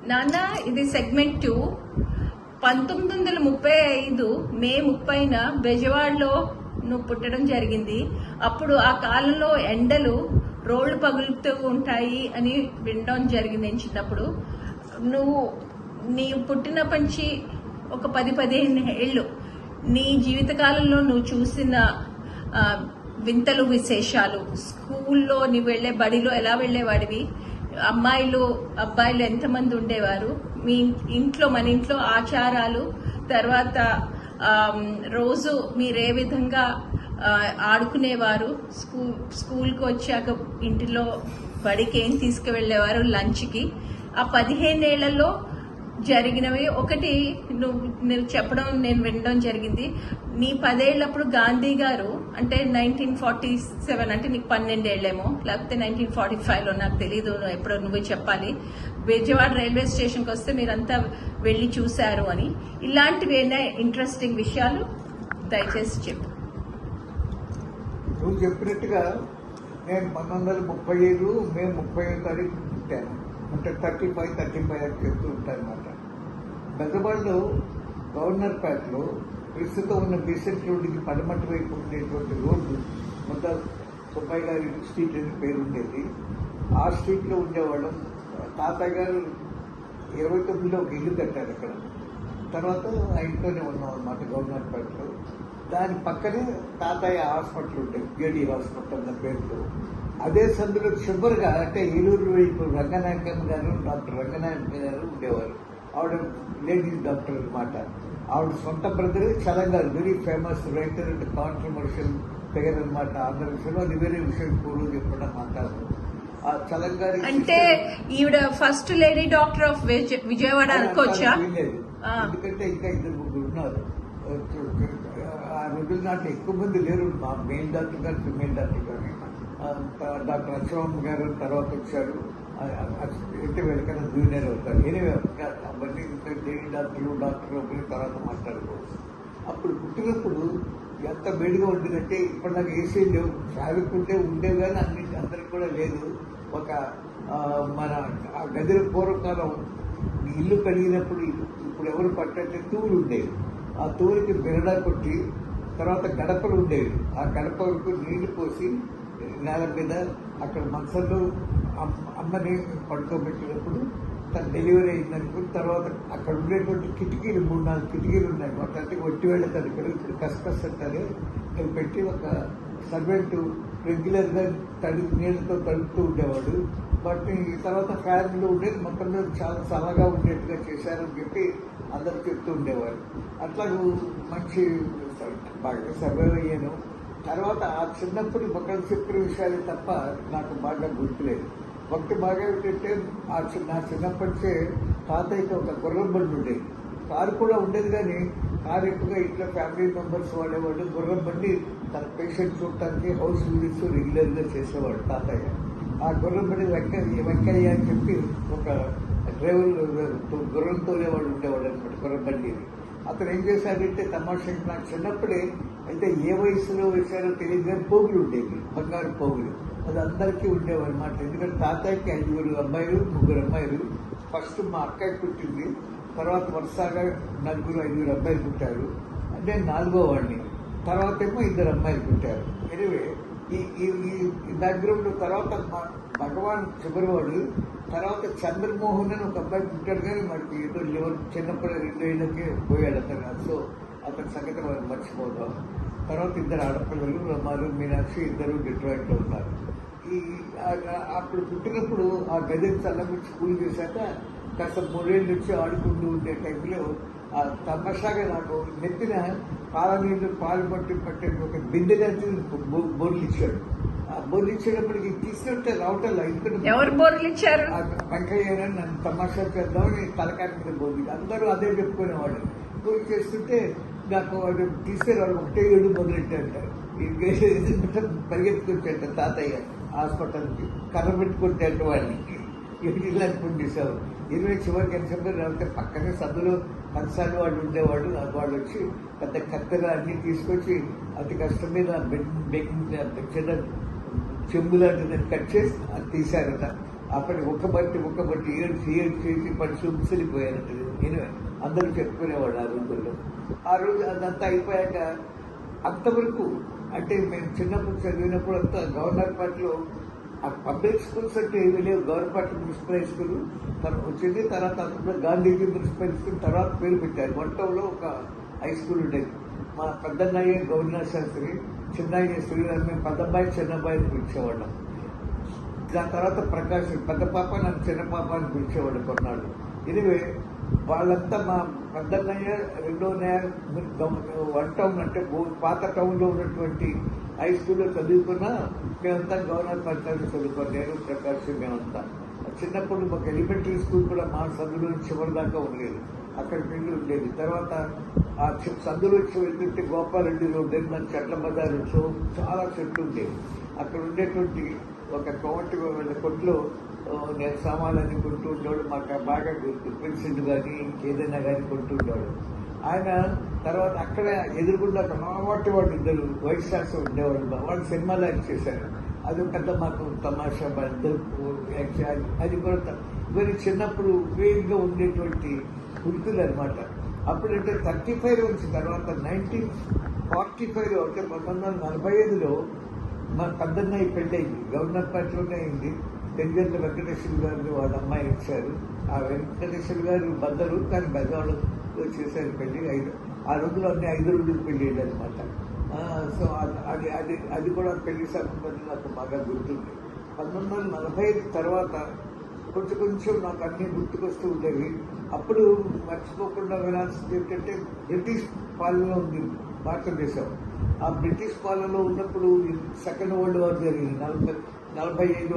నాన్న ఇది సెగ్మెంట్ 2. 1935 మే 30న బెజవాడలో నువ్వు పుట్టడం జరిగింది. అప్పుడు ఆ కాలంలో ఎండలు రోడ్లు పగులుతూ ఉంటాయి అని వినడం జరిగింది. నేను చిన్నప్పుడు నీ పుట్టినప్పటి నుంచి ఒక 10-15 ఏళ్ళు నీ జీవితకాలంలో నువ్వు చూసిన వింతలు విశేషాలు, స్కూల్లో నీవు వెళ్లే బడిలో ఎలా వెళ్లేవాడివి, అమ్మాయిలు అబ్బాయిలు ఎంతమంది ఉండేవారు, మీ ఇంట్లో మన ఇంట్లో ఆచారాలు, తర్వాత రోజు మీరు ఏ విధంగా ఆడుకునేవారు, స్కూల్కి వచ్చాక ఇంటిలో బడికి ఏం తీసుకువెళ్లేవారు లంచ్కి, ఆ 15 ఏళ్లలో జరిగినవి ఒకటి నువ్వు చెప్పడం నేను వినడం జరిగింది. నీ 10 ఏళ్ళప్పుడు గాంధీ గారు, అంటే 1947, అంటే నీకు 12 ఏళ్లేమో, లేకపోతే 1945లో నాకు తెలీదు, ఎప్పుడో నువ్వు చెప్పాలి, బెజవాడ రైల్వే స్టేషన్కి వస్తే మీరంతా వెళ్లి చూశారు అని. ఇలాంటివి ఏమైనా ఇంట్రెస్టింగ్ విషయాలు దయచేసి చెప్పు. నువ్వు చెప్పినట్టుగా నేను 1935 మే 30వ తారీఖు పుట్టాను. అంటే 35 అని చెప్తూ ఉంటాను అనమాట. బెజవాడలో గవర్నర్పేటలో ప్రస్తుతం ఉన్న బీసెంట్ రోడ్డుకి పడమటి వైపు ఉండేటువంటి రోడ్డు మొత్త సుబ్బయ్య గారి స్ట్రీట్ అని పేరు ఉండేది. ఆ స్ట్రీట్లో ఉండేవాళ్ళం. తాతయ్య గారు 29లో ఒక ఇల్లు కట్టారు అక్కడ. తర్వాత ఆ ఇంట్లోనే ఉన్నాం అనమాట గవర్నర్పేటలో. దాని పక్కనే తాతయ్య హాస్పిటల్ ఉండేది, జేడీ హాస్పిటల్ అన్న పేరుతో. అదే సందులో చివరిగా, అంటే ఏలూరు వైపు రంగనాయకమ్మ గారు, డాక్టర్ రంగనాయకమ్మ గారు ఉండేవారు. ఆవిడ లేడీస్ డాక్టర్ అనమాట. ఆవిడ సొంత బ్రదర్ చలం గారు, very famous writer and controversial figure అనమాట. ఆంధ్ర విషయంలో అది వేరే విషయం కూడా చెప్పడం మాట్లాడదు. ఆ చలం గారి అంటే ఈవిడ first lady doctor of Vijayawada అనుకోవచ్చా? ఎందుకంటే ఇంకా 2-3 ఉన్నారు. ఆ రోజుల నాటి ఎక్కువ మంది లేరు, మా మెయిన్ డాక్టర్ గారు, ఫిమేల్ డాక్టర్ గారు. డాక్టర్ అశ్వమ్మ గారు తర్వాత వచ్చారు. అంటే వీళ్ళకన్నా జూనియర్ అవుతారు. అవన్నీ లేడీ డాక్టర్లు తర్వాత మాట్లాడుకోవచ్చు. అప్పుడు పుట్టినప్పుడు ఎంత వేడిగా ఉండేదంటే, ఇప్పుడు నాకు ఏసీ లేవు, ఫ్యాబ్రిక్ ఉండేవి కానీ అందరికి కూడా లేదు. ఒక మన ఆ గదిలో పూర్వకాలం ఇల్లు కలిగినప్పుడు ఇప్పుడు ఎవరు పట్టంటే తూలు ఉండేవి. ఆ తూలికి బిరడా కొట్టి తర్వాత గడపలు ఉండేవి. ఆ గడప వరకు నీళ్లు పోసి నేల మీద అక్కడ మంచంలో అమ్మని పడుకోబెట్టినప్పుడు తను డెలివరీ అయిందనుకుని తర్వాత అక్కడ ఉండేటువంటి కిటికీలు 3-4 కిటికీలు ఉన్నాయి. మొత్తానికి ఒట్టి వెళ్ళతారు. ఇక్కడ ఇప్పుడు కస్కస్ అంటారే, ఇక్కడ పెట్టి ఒక సర్వెంట్ రెగ్యులర్గా నీళ్ళతో తడుపుతూ ఉండేవాడు. వాటిని తర్వాత ఫ్యాన్లు ఉండేది, మొత్తం మీద చాలా చల్లగా ఉండేట్టుగా చేశారని చెప్పి అందరూ చెప్తూ ఉండేవారు. అట్లా మంచి బాగా సర్వైవ్ అయ్యాను. తర్వాత ఆ చిన్నప్పుడు ఒకరు చెప్పిన విషయాలు తప్ప నాకు బాగా గుర్తులేదు. ఒకటి బాగా ఏంటంటే, నా చిన్నప్పటికే తాతయ్యకి ఒక గుర్రం బండి ఉండేది. కారు కూడా ఉండేది కానీ కారు ఎక్కువగా ఇంట్లో ఫ్యామిలీ మెంబర్స్ వాడేవాడు. గుర్రం బండి తన పేషెంట్ చూడటానికి హౌస్ విజిట్స్ రెగ్యులర్గా చేసేవాడు తాతయ్య. ఆ గుర్రం బండి వెంకయ్య అని చెప్పి ఒక డ్రైవర్ గుర్రం తోలేవాడు ఉండేవాడు అనమాట గుర్రం బండిని. అతను ఏం చేశాడంటే తమాషా, నాకు చిన్నప్పుడే అయితే ఏ వయసులో వేశారో తెలియదు కానీ పోగులు ఉండేవి, బంగారు పోగులు. అది అందరికీ ఉండేవారు అన్నమాట. ఎందుకంటే తాతయ్యకి 5 అబ్బాయిలు 3 అమ్మాయిలు. ఫస్ట్ మా అక్కయ్య పుట్టింది, తర్వాత వరుసగా 4-5 అబ్బాయిలు పుట్టారు. అంటే 4వ వాడిని. తర్వాత ఏమో 2 అమ్మాయిలు పుట్టారు. ఎనివే ఈ బ్యాక్గ్రౌండ్ తర్వాత భగవాన్ చివరివాడు. తర్వాత చంద్రమోహన్ అని ఒక అబ్బాయి పుట్టాడు కానీ మనకి ఏదో లివర్ చిన్నప్పుడు 2 ఏళ్ళకే పోయాడు అతను. సో అతని సంగతి మనం మర్చిపోతాం. తర్వాత 2 ఆడపిల్లలు, రమాలు, మీనాక్షి, 2 డిట్రాయిట్లో ఉన్నారు. అప్పుడు పుట్టినప్పుడు ఆ గది చల్లబుచ్చి స్కూల్ చేశాక కాస్త 3 ఏళ్ళ నుంచి ఆడుకుంటూ ఉండే టైంలో ఆ తమాషాగా నాకు నెత్తిన పాలనీళ్ళు పాలు పట్టే ఒక బిందె బోర్లు ఇచ్చాడు. ఆ బోర్లు ఇచ్చేటప్పటికి తీసుకుంటే రావటంలో ఎవరు బోర్లు ఇచ్చారు? వెంకయ్య నన్ను తమాషా చేద్దామని తలకాయ మీద బోర్లు. అందరూ అదే చెప్పుకునేవాడు. పూజ చేస్తుంటే నాకు వాడు తీసుకెళ్ళి 1-7 మొదలెట్టాడు. పరిగెత్తుకుంటాడు తాతయ్య హాస్పిటల్కి, కర్ర పెట్టుకుంటాడు వాడిని. ఇలా పండిస్తావు. చివరికి ఎంత చెప్పారు లేకపోతే పక్కనే సద్దులో 10 వాళ్ళు ఉండేవాడు. వాళ్ళు వచ్చి పెద్ద కత్తెర అన్ని తీసుకొచ్చి అతి కష్టం మీద చిన్న చెంబు లాంటిది కట్ చేసి అది తీశారట. అప్పటి ఒక బట్టి ఏడ్చి పడి ముసిలిపోయారంటే నేను అందరూ చెప్పుకునేవాడు ఆ రోజుల్లో. ఆ రోజు అదంతా అయిపోయాక అంతవరకు అంటే మేము చిన్నప్పుడు చదివినప్పుడు అంతా గవర్నర్ పార్టీలో ఆ పబ్లిక్ స్కూల్స్ అంటే ఏమీ లేవు. గవర్నమెంట్ మున్సిపల్ హై స్కూల్ వచ్చింది, తర్వాత అందులో గాంధీజీ మున్సిపల్ స్కూల్ తర్వాత పేరు పెట్టారు. వంటంలో ఒక హై స్కూల్ ఉండేది. మా పెద్దన్నయ్య గవర్నర్ శాస్త్రి, చిన్నయ్య శ్రీరామ్, మేము పెద్దబ్బాయి చిన్నబ్బాయిని పిలిచేవాళ్ళం. దాని తర్వాత ప్రకాష్ పెద్ద పాప, నన్ను చిన్న పాప అని పిలిచేవాళ్ళు కొన్నాళ్ళు. ఎనివే వాళ్ళంతా మా పెద్దన్నయ్య రెండో వన్ టౌన్ అంటే పాత టౌన్లో ఉన్నటువంటి హై స్కూల్లో చదువుకున్నా మేమంతా గవర్నర్ పంచాయతీ చదువుకోండి. నేను ప్రకాష్ మేమంతా చిన్నప్పుడు మాకు ఎలిమెంటరీ స్కూల్ కూడా మా సందులో చివరి దాకా ఉండేది. అక్కడ పెళ్లి ఉండేది. తర్వాత ఆ సందులో వచ్చి వెళ్తుంటే గోపాలరెడ్డి రోడ్ మన చెట్ల బజార్లో చాలా చెట్లు ఉండేవి. అక్కడ ఉండేటువంటి ఒక కోమటి కొట్లో నేను సామాన్లన్నీ కొంటూ ఉండేవాడు. మాకు బాగా గుర్తు పెన్సిల్ కానీ ఇంకేదైనా కానీ కొంటూ ఉండేవాడు ఆయన. తర్వాత అక్కడ ఎదురుకుండా కాబట్టి వాళ్ళు ఇద్దరు వైస్ ఛాన్సలర్ ఉండేవాడు. వాళ్ళు సినిమాలు యాక్ట్ చేశారు. అది పెద్ద మాకు తమాషా అది కూడా ఇవన్నీ చిన్నప్పుడు ఉపయోగంగా ఉండేటువంటి గుర్తులు అనమాట. అప్పుడంటే 35 వచ్చిన తర్వాత 1945 అంటే 1945లో మా పెద్దన్నయ్య పెళ్ళి అయింది. గవర్నర్ పార్టీలోనే అయింది. పెంజర్ల వెంకటేశ్వర గారిని వాళ్ళ అమ్మాయి ఇచ్చారు. ఆ వెంకటేశ్వర గారు బద్దలు కానీ బెజవాడలో చేశారు పెళ్లి. ఆ రోజుల్లో అన్ని 5 రోజులు పెళ్లి అనమాట. సో అది కూడా పెళ్లి సంబంధం నాకు బాగా గుర్తుంది. 1945 తర్వాత కొంచెం నాకు అన్ని గుర్తుకొస్తూ ఉండేవి. అప్పుడు మర్చిపోకుండా వినాల్సింది ఏంటంటే బ్రిటిష్ పాలన ఉంది భారతదేశం. ఆ బ్రిటిష్ పాలనలో ఉన్నప్పుడు సెకండ్ వరల్డ్ వార్ జరిగింది 45